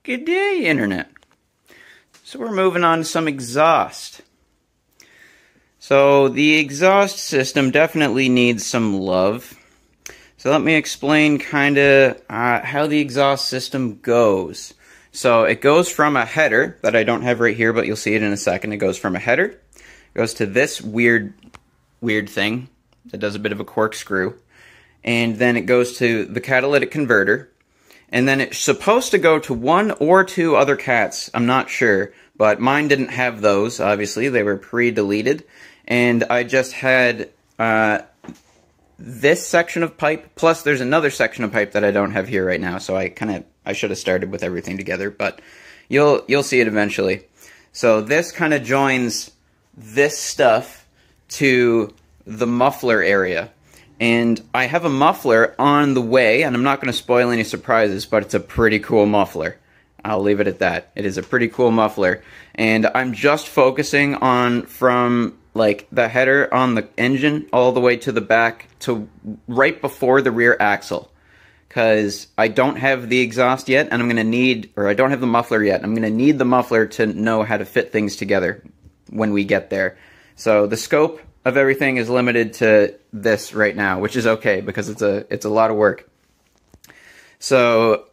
Good day, Internet. So we're moving on to some exhaust. So the exhaust system definitely needs some love. So let me explain kind of how the exhaust system goes. So it goes from a header that I don't have right here, but you'll see it in a second. It goes from a header, goes to this weird thing that does a bit of a corkscrew, and then it goes to the catalytic converter. And then it's supposed to go to one or two other cats, I'm not sure, but mine didn't have those, obviously, they were pre-deleted, and I just had this section of pipe, plus there's another section of pipe that I don't have here right now, so I should have started with everything together, but you'll see it eventually. So this kind of joins this stuff to the muffler area. And I have a muffler on the way, and I'm not going to spoil any surprises, but it's a pretty cool muffler. I'll leave it at that. It is a pretty cool muffler. And I'm just focusing on from like the header on the engine all the way to the back to right before the rear axle. Because I don't have the exhaust yet, and I'm going to need, or I don't have the muffler yet. I'm going to need the muffler to know how to fit things together when we get there. So the scope of everything is limited to this right now, which is okay because it's a lot of work. So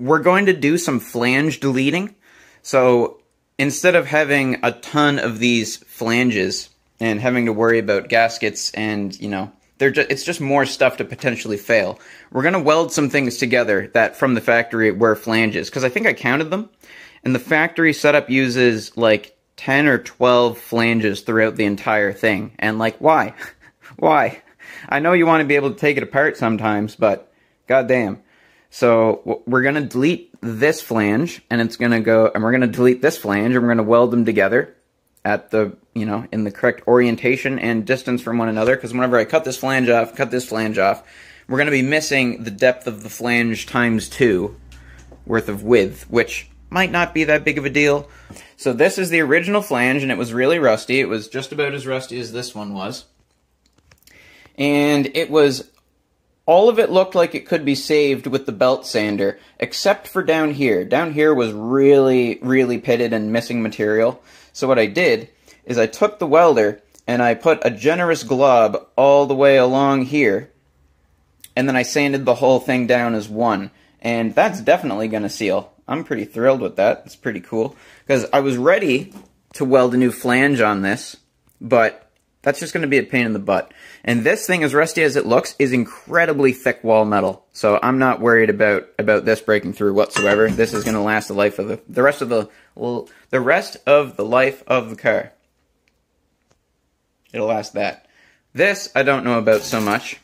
we're going to do some flange deleting. So instead of having a ton of these flanges and having to worry about gaskets and, you know, it's just more stuff to potentially fail, we're going to weld some things together that from the factory were flanges, because I think I counted them, and the factory setup uses like 10 or 12 flanges throughout the entire thing. And like, why? Why? I know you want to be able to take it apart sometimes, but goddamn. So we're going to delete this flange, and it's going to go, and we're going to delete this flange, and we're going to weld them together at the, you know, in the correct orientation and distance from one another, because whenever I cut this flange off, we're going to be missing the depth of the flange times 2 worth of width, which might not be that big of a deal. So this is the original flange, and it was really rusty. It was just about as rusty as this one was. And it was, all of it looked like it could be saved with the belt sander, except for down here. Down here was really, really pitted and missing material. So what I did is I took the welder, and I put a generous glob all the way along here, and then I sanded the whole thing down as one. And that's definitely going to seal. I'm pretty thrilled with that. It's pretty cool. Because I was ready to weld a new flange on this, but that's just going to be a pain in the butt. And this thing, as rusty as it looks, is incredibly thick wall metal. So I'm not worried about this breaking through whatsoever. This is going to last the life of the rest of the life of the car. It'll last that. This I don't know about so much,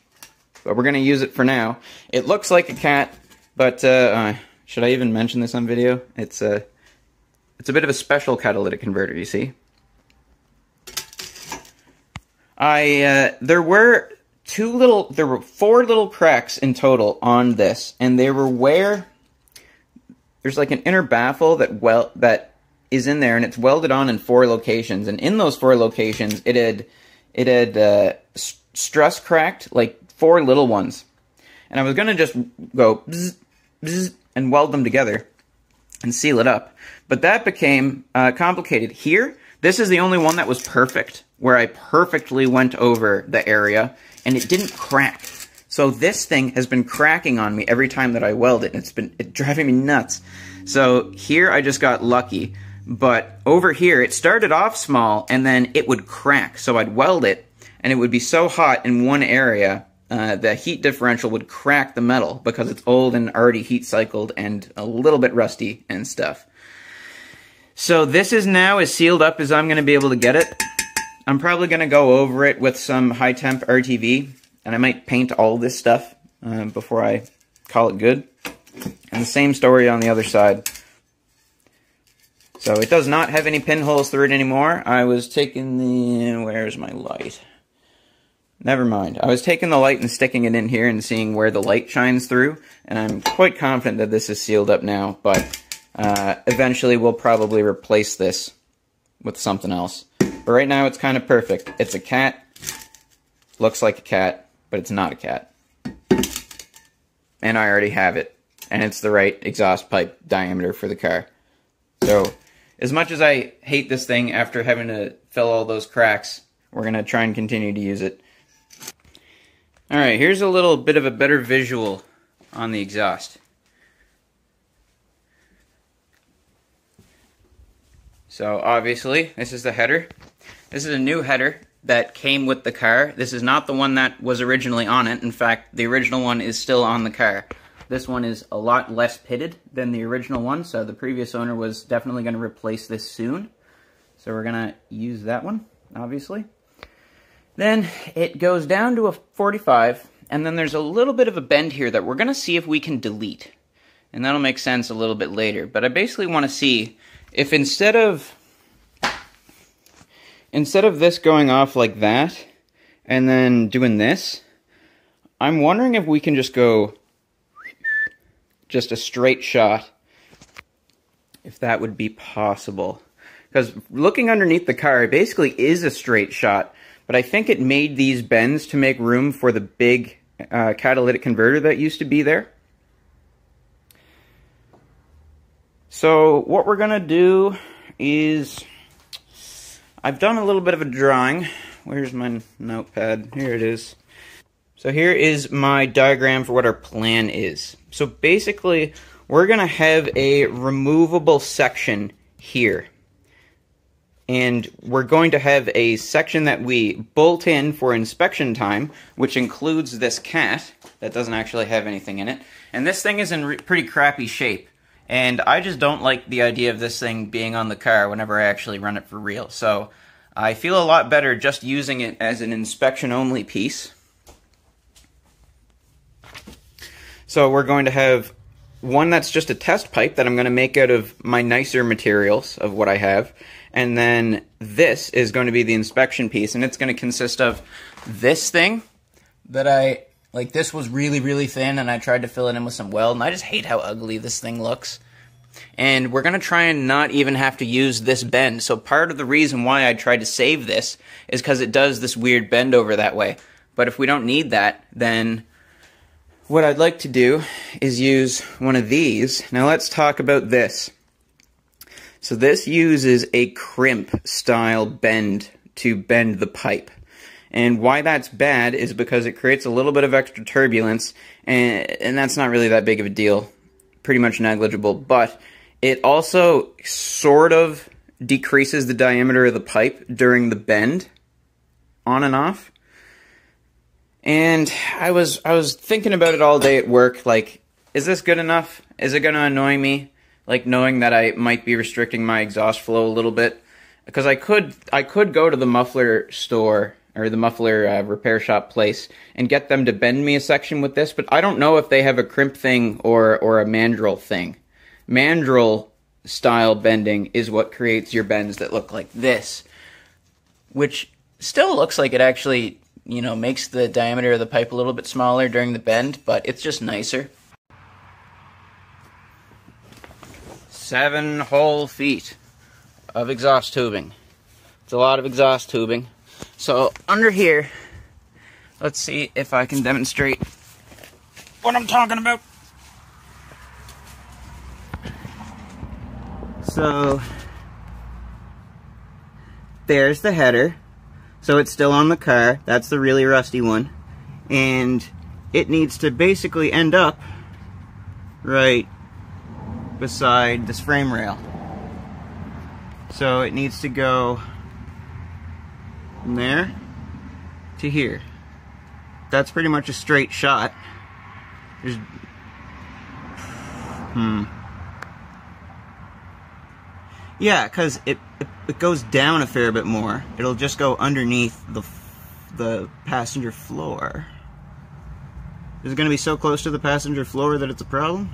but we're going to use it for now. It looks like a cat, but should I even mention this on video? It's a bit of a special catalytic converter, you see. There were 4 little cracks in total on this, and they were where there's like an inner baffle that is in there, and it's welded on in 4 locations, and in those 4 locations, it had stress cracked like 4 little ones, and I was gonna just go bzz, bzz, and weld them together and seal it up. But that became complicated. Here, this is the only one that was perfect, where I perfectly went over the area, and it didn't crack. So this thing has been cracking on me every time that I weld it, and it's driving me nuts. So here I just got lucky, but over here it started off small, and then it would crack. So I'd weld it, and it would be so hot in one area, the heat differential would crack the metal because it's old and already heat cycled and a little bit rusty and stuff. So this is now as sealed up as I'm going to be able to get it. I'm probably going to go over it with some high temp RTV, and I might paint all this stuff before I call it good. And the same story on the other side. So it does not have any pinholes through it anymore. I was taking the... where's my light? Never mind. I was taking the light and sticking it in here and seeing where the light shines through, and I'm quite confident that this is sealed up now, but eventually we'll probably replace this with something else. But right now it's kind of perfect. It's a cat, looks like a cat, but it's not a cat. And I already have it. and it's the right exhaust pipe diameter for the car. So, as much as I hate this thing after having to fill all those cracks, we're going to try and continue to use it. Alright, here's a little bit of a better visual on the exhaust. So obviously, this is the header. This is a new header that came with the car. This is not the one that was originally on it. In fact, the original one is still on the car. This one is a lot less pitted than the original one, so the previous owner was definitely going to replace this soon. So we're going to use that one, obviously. Then it goes down to a 45, and then there's a little bit of a bend here that we're going to see if we can delete. And that'll make sense a little bit later. But I basically want to see if instead of this going off like that, and then doing this, I'm wondering if we can just go just a straight shot, if that would be possible. Because looking underneath the car, it basically is a straight shot, but I think it made these bends to make room for the big catalytic converter that used to be there. So what we're going to do is, I've done a little bit of a drawing. Where's my notepad? Here it is. So here is my diagram for what our plan is. So basically, we're going to have a removable section here. And we're going to have a section that we bolt in for inspection time, which includes this cat that doesn't actually have anything in it. And this thing is in pretty crappy shape. And I just don't like the idea of this thing being on the car whenever I actually run it for real. So I feel a lot better just using it as an inspection-only piece. So we're going to have one that's just a test pipe that I'm going to make out of my nicer materials of what I have. And then this is going to be the inspection piece, and it's going to consist of this thing that like this was really, really thin, and I tried to fill it in with some weld, and I just hate how ugly this thing looks. And we're going to try and not even have to use this bend. So part of the reason why I tried to save this is because it does this weird bend over that way. But if we don't need that, then what I'd like to do is use one of these. Now let's talk about this. So this uses a crimp style bend to bend the pipe. And why that's bad is because it creates a little bit of extra turbulence, and that's not really that big of a deal. Pretty much negligible, but it also sort of decreases the diameter of the pipe during the bend, on and off. And I was thinking about it all day at work, like, is this good enough? Is it going to annoy me? Like, knowing that I might be restricting my exhaust flow a little bit? Because I could go to the muffler store, or the muffler repair shop place, and get them to bend me a section with this, but I don't know if they have a crimp thing or a mandrel thing. Mandrel style bending is what creates your bends that look like this, which still looks like it actually, you know, makes the diameter of the pipe a little bit smaller during the bend, but it's just nicer. 7 whole feet of exhaust tubing. It's a lot of exhaust tubing. So under here, let's see if I can demonstrate what I'm talking about. So there's the header. So it's still on the car. That's the really rusty one. And it needs to basically end up right beside this frame rail. So it needs to go from there to here. That's pretty much a straight shot. There's yeah, because it goes down a fair bit more. It'll just go underneath the passenger floor. Is it going to be so close to the passenger floor that it's a problem?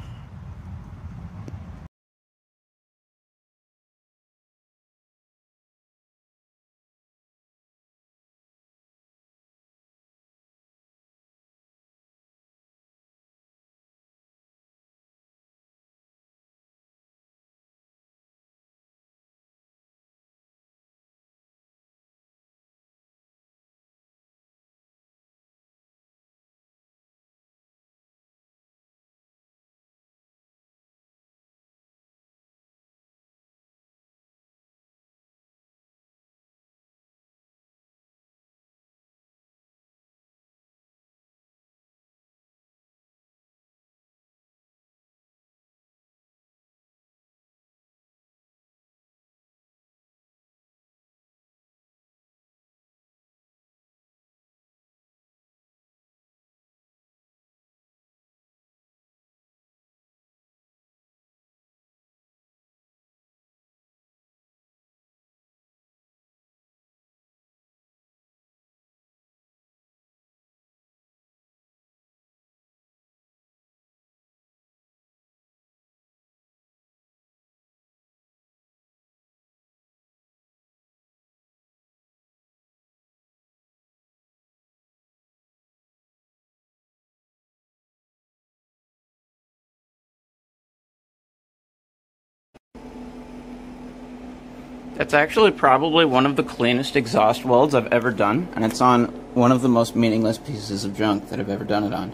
That's actually probably one of the cleanest exhaust welds I've ever done, and it's on one of the most meaningless pieces of junk that I've ever done it on.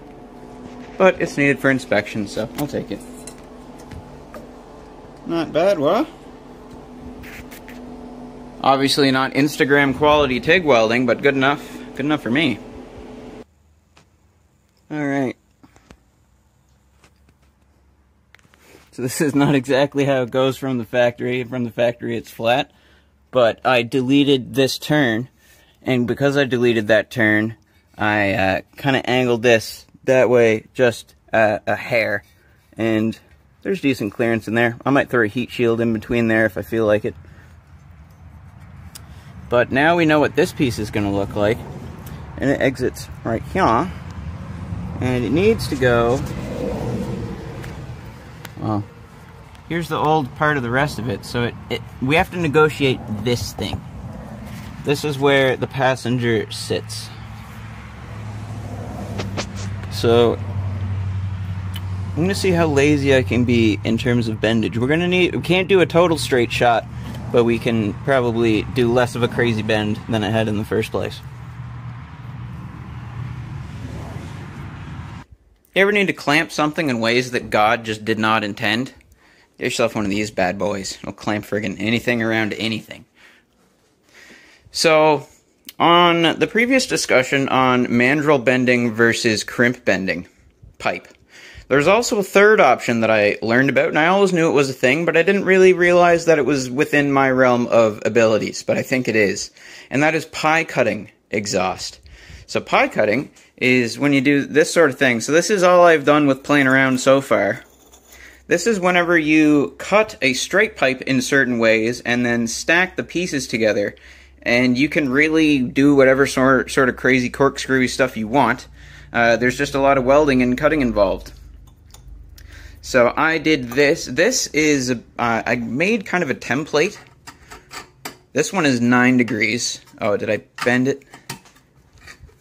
But it's needed for inspection, so I'll take it. Not bad, what? Obviously not Instagram quality TIG welding, but good enough. Good enough for me. Alright. So this is not exactly how it goes from the factory. From the factory it's flat. But I deleted this turn, and because I deleted that turn, I kind of angled this that way just a hair. And there's decent clearance in there. I might throw a heat shield in between there if I feel like it. But now we know what this piece is going to look like. And it exits right here. And it needs to go... Well, here's the old part of the rest of it. So we have to negotiate this thing. This is where the passenger sits. So I'm going to see how lazy I can be in terms of bendage. We can't do a total straight shot, but we can probably do less of a crazy bend than it had in the first place. You ever need to clamp something in ways that God just did not intend? Get yourself one of these bad boys. It'll clamp friggin' anything around anything. So, on the previous discussion on mandrel bending versus crimp bending pipe, there's also a third option that I learned about, and I always knew it was a thing, but I didn't really realize that it was within my realm of abilities, but I think it is. And that is pie cutting exhaust. So pie cutting is when you do this sort of thing. So this is all I've done with playing around so far. This is whenever you cut a straight pipe in certain ways and then stack the pieces together, and you can really do whatever sort of crazy corkscrewy stuff you want. There's just a lot of welding and cutting involved. So I did this. This is, I made kind of a template. This one is 9 degrees. Oh, did I bend it?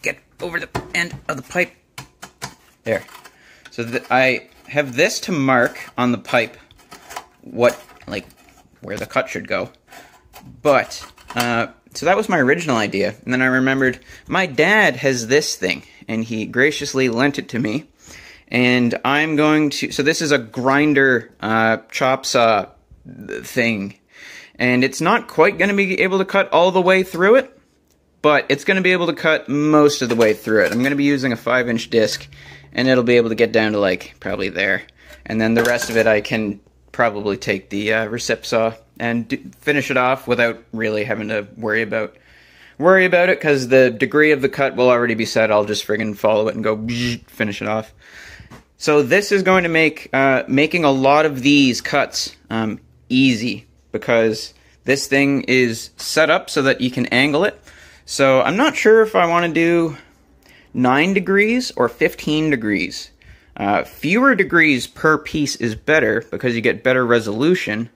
Get over the end of the pipe. There. So I have this to mark on the pipe where the cut should go. But, so that was my original idea. And then I remembered my dad has this thing, and he graciously lent it to me. And I'm going to, so this is a grinder chop saw thing. And it's not quite going to be able to cut all the way through it, but it's going to be able to cut most of the way through it. I'm going to be using a 5-inch disc, and it'll be able to get down to like probably there. And then the rest of it I can probably take the recip saw and finish it off without really having to worry about it, because the degree of the cut will already be set. I'll just friggin' follow it and go finish it off. So this is going to make making a lot of these cuts easy, because this thing is set up so that you can angle it. So I'm not sure if I want to do 9 degrees or 15 degrees. Fewer degrees per piece is better because you get better resolution,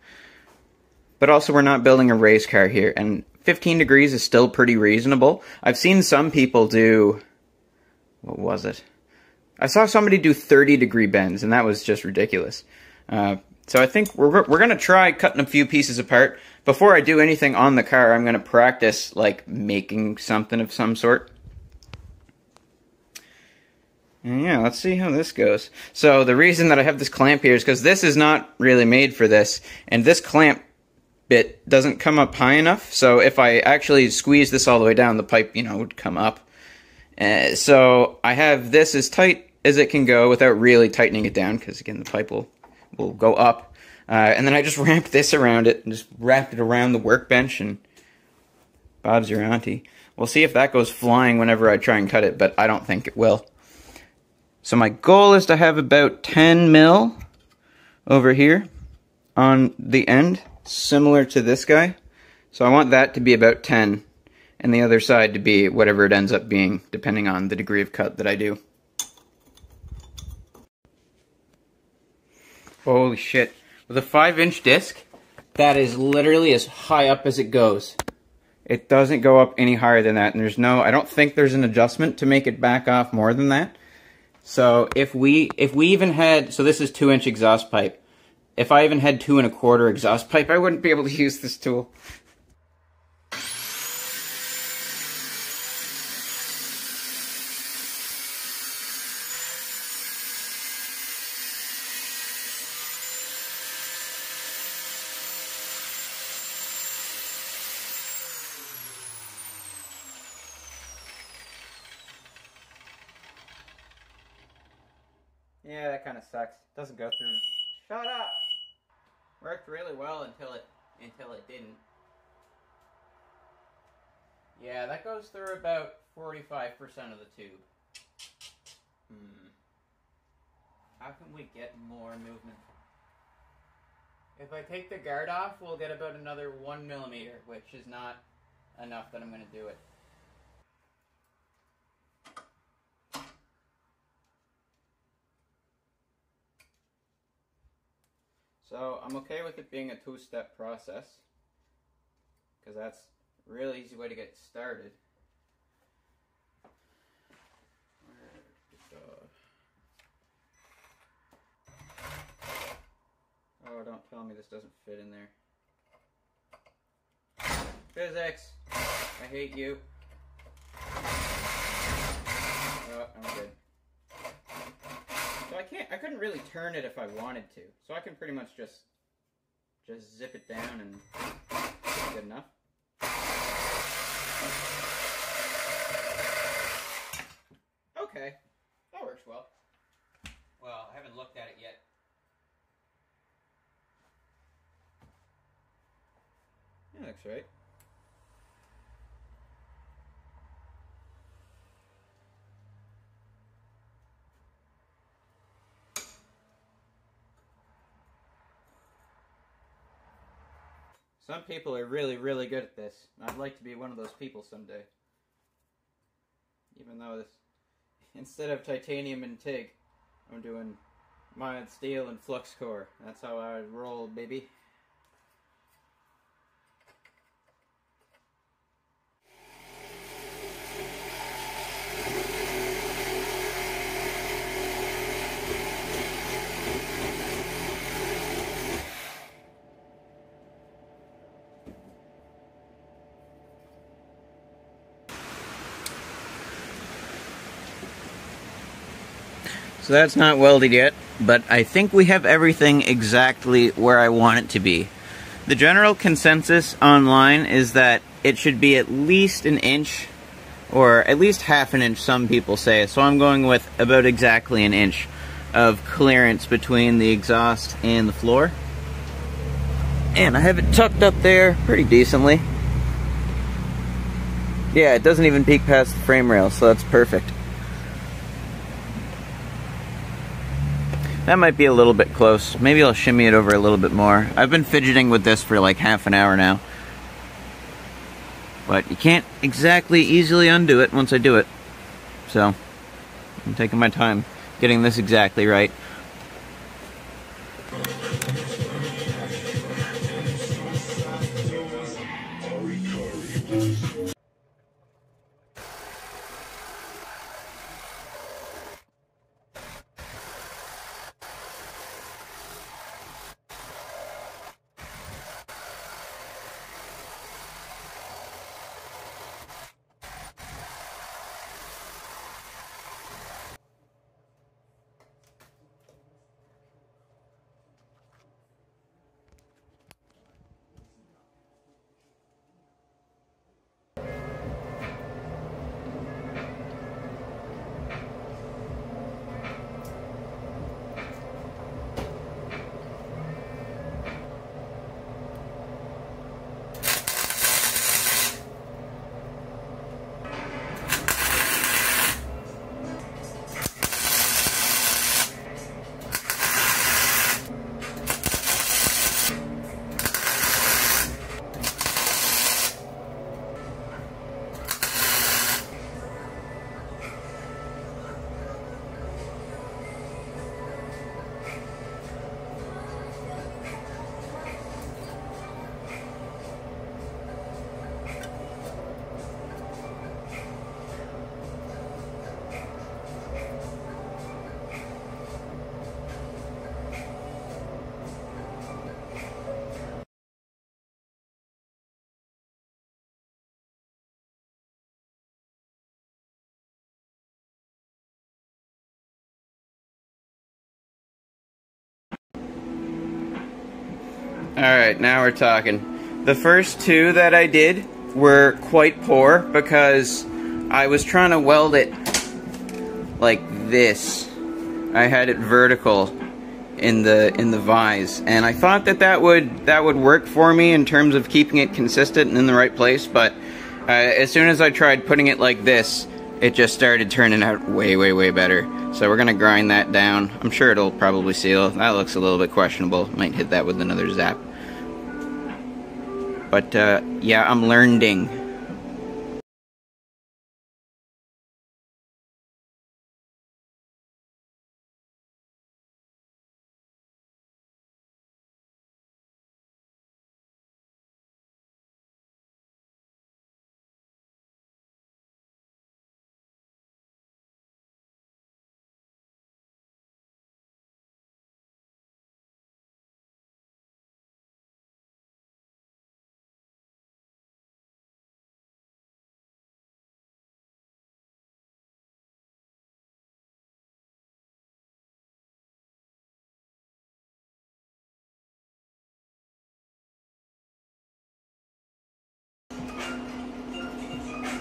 but also we're not building a race car here, and 15 degrees is still pretty reasonable. I've seen some people do, what was it? I saw somebody do 30-degree bends, and that was just ridiculous. So I think we're going to try cutting a few pieces apart. Before I do anything on the car, I'm going to practice, like, making something of some sort. And yeah, let's see how this goes. So the reason that I have this clamp here is because this is not really made for this, and this clamp bit doesn't come up high enough. So if I actually squeeze this all the way down, the pipe, would come up. So I have this as tight as it can go without really tightening it down, because again the pipe will go up. And then I just ramped this around it and just wrapped it around the workbench, and Bob's your auntie. We'll see if that goes flying whenever I try and cut it, but I don't think it will. So my goal is to have about 10 mil over here on the end, similar to this guy. So I want that to be about 10, and the other side to be whatever it ends up being, depending on the degree of cut that I do. Holy shit. With a 5-inch disc, that is literally as high up as it goes. It doesn't go up any higher than that, and I don't think there's an adjustment to make it back off more than that. So if we even had, so this is 2-inch exhaust pipe. If I even had 2 1/4 exhaust pipe, I wouldn't be able to use this tool. Yeah, that kind of sucks. Doesn't go through. Shut up! Worked really well until it didn't. Yeah, that goes through about 45% of the tube. How can we get more movement? If I take the guard off, we'll get about another 1 millimeter, which is not enough that I'm going to do it. So I'm okay with it being a two-step process, because that's a really easy way to get started. Oh, don't tell me this doesn't fit in there. Physics! I hate you. Oh, I'm good. So I couldn't really turn it if I wanted to. So I can pretty much just zip it down and it's good enough. Okay, that works well. Well, I haven't looked at it yet. That looks right. Some people are really, really good at this. I'd like to be one of those people someday. Even though this, instead of titanium and TIG, I'm doing mild steel and flux core. That's how I roll, baby. So that's not welded yet, but I think we have everything exactly where I want it to be. The general consensus online is that it should be at least an inch, or at least half an inch, some people say. So I'm going with about exactly an inch of clearance between the exhaust and the floor. And I have it tucked up there pretty decently. Yeah, it doesn't even peek past the frame rail, so that's perfect. That might be a little bit close. Maybe I'll shimmy it over a little bit more. I've been fidgeting with this for like half an hour now. But you can't exactly easily undo it once I do it. So, I'm taking my time getting this exactly right. Alright, now we're talking. The first two that I did were quite poor because I was trying to weld it like this. I had it vertical in the vise, and I thought that would work for me in terms of keeping it consistent and in the right place, but as soon as I tried putting it like this, it just started turning out way better. So we're gonna grind that down. I'm sure it'll probably seal. That looks a little bit questionable. Might hit that with another zap. But yeah, I'm learning.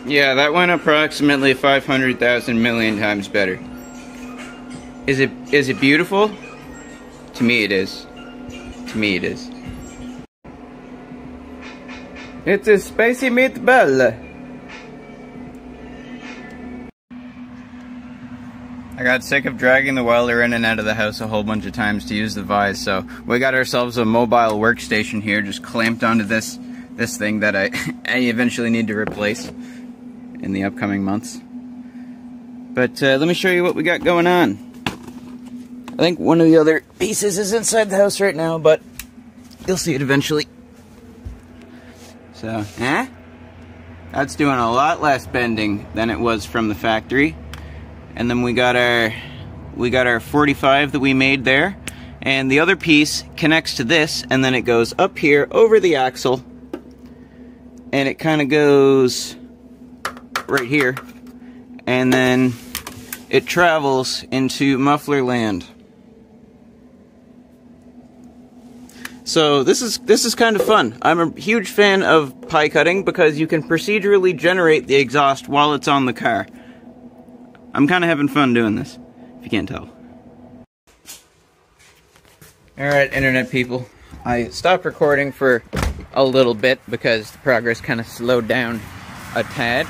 Yeah, that went approximately 500,000 million times better. Is it beautiful? To me it is. To me it is. It's a spicy meatball. I got sick of dragging the welder in and out of the house a whole bunch of times to use the vise, so we got ourselves a mobile workstation here, just clamped onto this thing that I eventually need to replace in the upcoming months. But let me show you what we got going on. I think one of the other pieces is inside the house right now, but you'll see it eventually. So, that's doing a lot less bending than it was from the factory. And then we got our 45 that we made there, and the other piece connects to this, and then it goes up here over the axle, and it kind of goes right here, and then it travels into muffler land. So this is kind of fun. I'm a huge fan of pie cutting because you can procedurally generate the exhaust while it's on the car. I'm kind of having fun doing this, if you can't tell. Alright, internet people. I stopped recording for a little bit because the progress kind of slowed down a tad.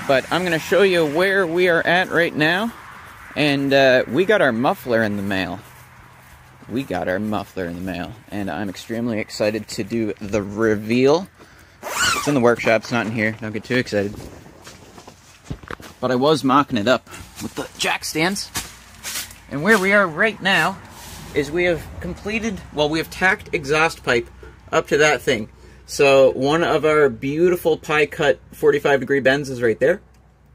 But I'm going to show you where we are at right now. And we got our muffler in the mail. We got our muffler in the mail. And I'm extremely excited to do the reveal. It's in the workshop, it's not in here. Don't get too excited. But I was mocking it up with the jack stands. And where we are right now is we have completed, well, we have tacked exhaust pipe up to that thing. So one of our beautiful pie cut 45-degree bends is right there.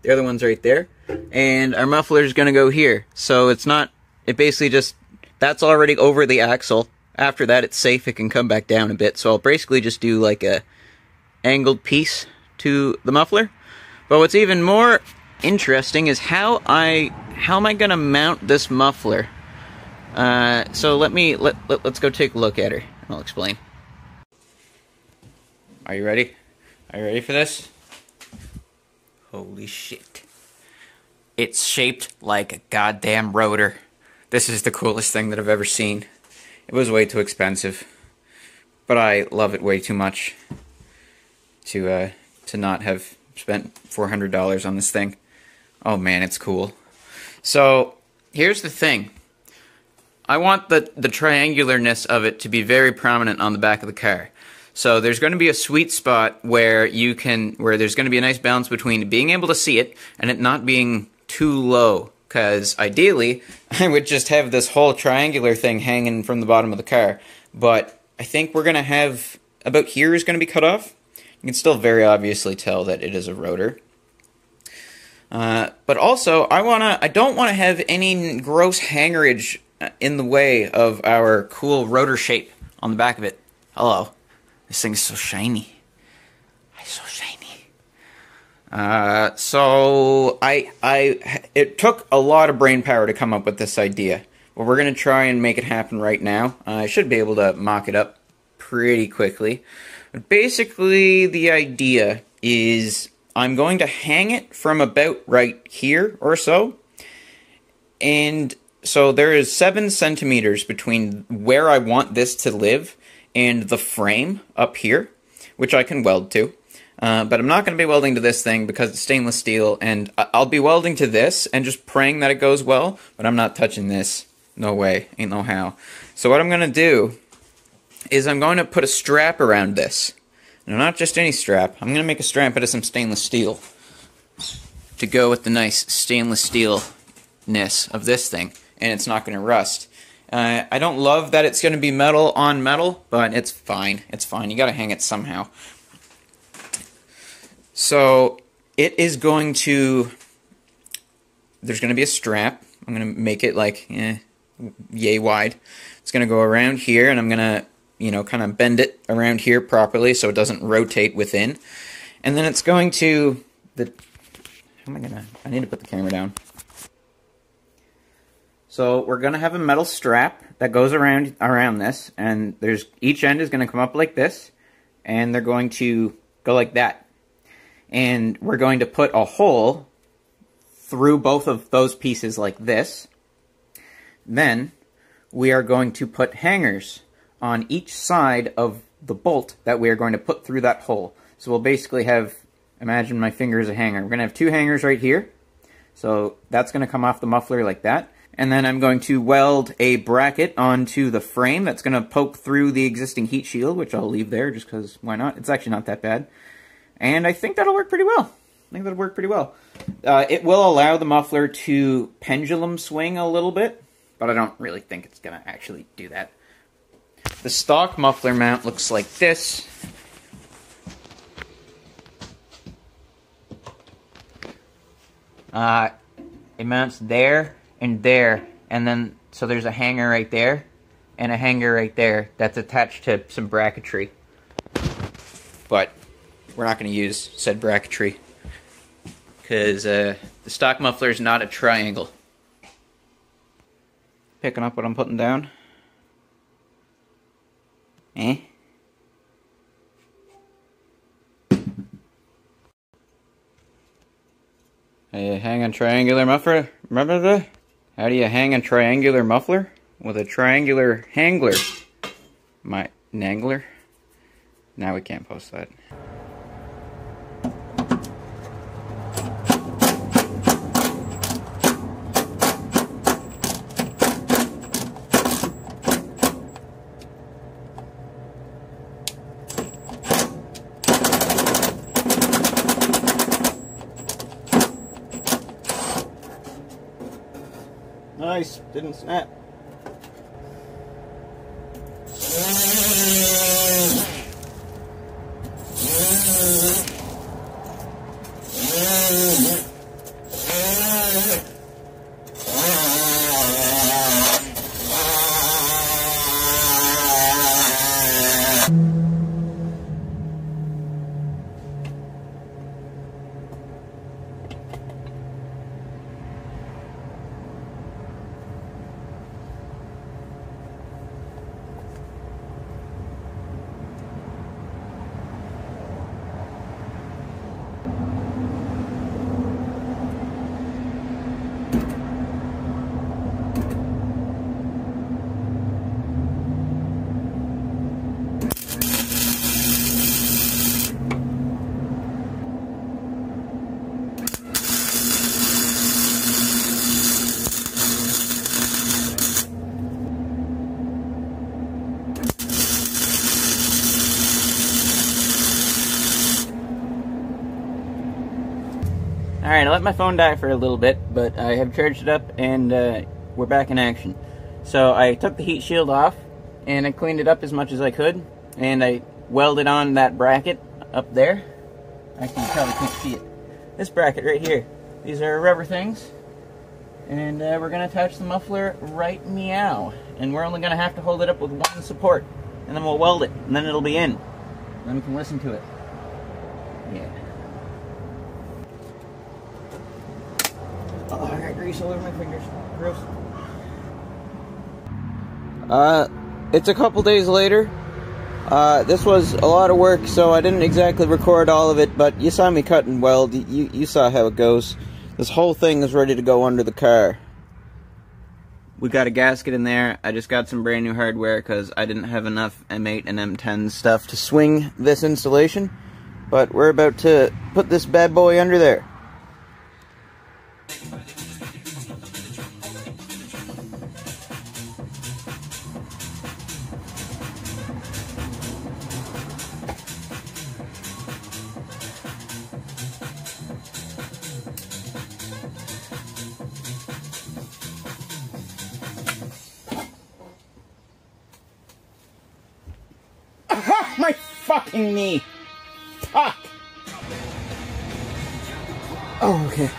The other one's right there. And our muffler is going to go here. So it's not, it basically just, that's already over the axle. After that, it's safe. It can come back down a bit. So I'll basically just do like a angled piece to the muffler. But what's even more interesting is how am I gonna mount this muffler? So let's go take a look at her. I'll explain. Are you ready? Are you ready for this? Holy shit! It's shaped like a goddamn rotor. This is the coolest thing that I've ever seen. It was way too expensive, but I love it way too much to not have spent $400 on this thing. Oh man, it's cool. So, here's the thing. I want the triangularness of it to be very prominent on the back of the car. So there's going to be a sweet spot where there's going to be a nice balance between being able to see it and it not being too low. Because ideally, I would just have this whole triangular thing hanging from the bottom of the car. But I think we're going to have, about here is going to be cut off. You can still very obviously tell that it is a rotor. But also, I don't want to have any gross hangerage in the way of our cool rotor shape on the back of it. Hello. This thing is so shiny. It's so shiny. So it took a lot of brain power to come up with this idea. But we're going to try and make it happen right now. I should be able to mock it up pretty quickly. But basically, the idea is I'm going to hang it from about right here or so. And So there is 7 centimeters between where I want this to live and the frame up here, which I can weld to. But I'm not going to be welding to this thing because it's stainless steel, and I'll be welding to this and just praying that it goes well, but I'm not touching this. No way. Ain't no how. So what I'm going to do is I'm going to put a strap around this. And not just any strap. I'm going to make a strap out of some stainless steel to go with the nice stainless steel-ness of this thing, and it's not going to rust. I don't love that it's going to be metal on metal, but it's fine. It's fine. You got to hang it somehow. So it is going to, there's going to be a strap. I'm going to make it like yay wide. It's going to go around here, and I'm going to, you know, kind of bend it around here properly so it doesn't rotate within. And then it's going to, I need to put the camera down. So we're going to have a metal strap that goes around this, and each end is going to come up like this, and they're going to go like that. And we're going to put a hole through both of those pieces like this. Then we are going to put hangers on each side of the bolt that we are going to put through that hole. So we'll basically have, imagine my finger as a hanger. We're going to have 2 hangers right here. So that's going to come off the muffler like that. And then I'm going to weld a bracket onto the frame that's going to poke through the existing heat shield, which I'll leave there just because why not? It's actually not that bad. And I think that'll work pretty well. It will allow the muffler to pendulum swing a little bit, but I don't really think it's going to actually do that. The stock muffler mount looks like this. It mounts there and there, and then, so there's a hanger right there, and a hanger right there that's attached to some bracketry. But we're not going to use said bracketry, because the stock muffler is not a triangle. Picking up what I'm putting down. How do you hang a triangular muffler? Remember that? How do you hang a triangular muffler? With a triangular hangler. My nangler? Now we can't post that. Nice, didn't snap. Alright, I let my phone die for a little bit, but I have charged it up and we're back in action. So I took the heat shield off and I cleaned it up as much as I could, and I welded on that bracket up there. Actually, you probably can't see it. This bracket right here. These are rubber things, and we're going to attach the muffler right meow. And we're only going to have to hold it up with one support, and then we'll weld it, and then it'll be in. And then we can listen to it. Yeah. Oh, I got grease all over my fingers. Gross. It's a couple days later. This was a lot of work, so I didn't exactly record all of it, but you saw me cut and weld. You saw how it goes. This whole thing is ready to go under the car. We got a gasket in there. I just got some brand new hardware because I didn't have enough M8 and M10 stuff to swing this installation. But we're about to put this bad boy under there. My fucking knee! Fuck! Oh, okay.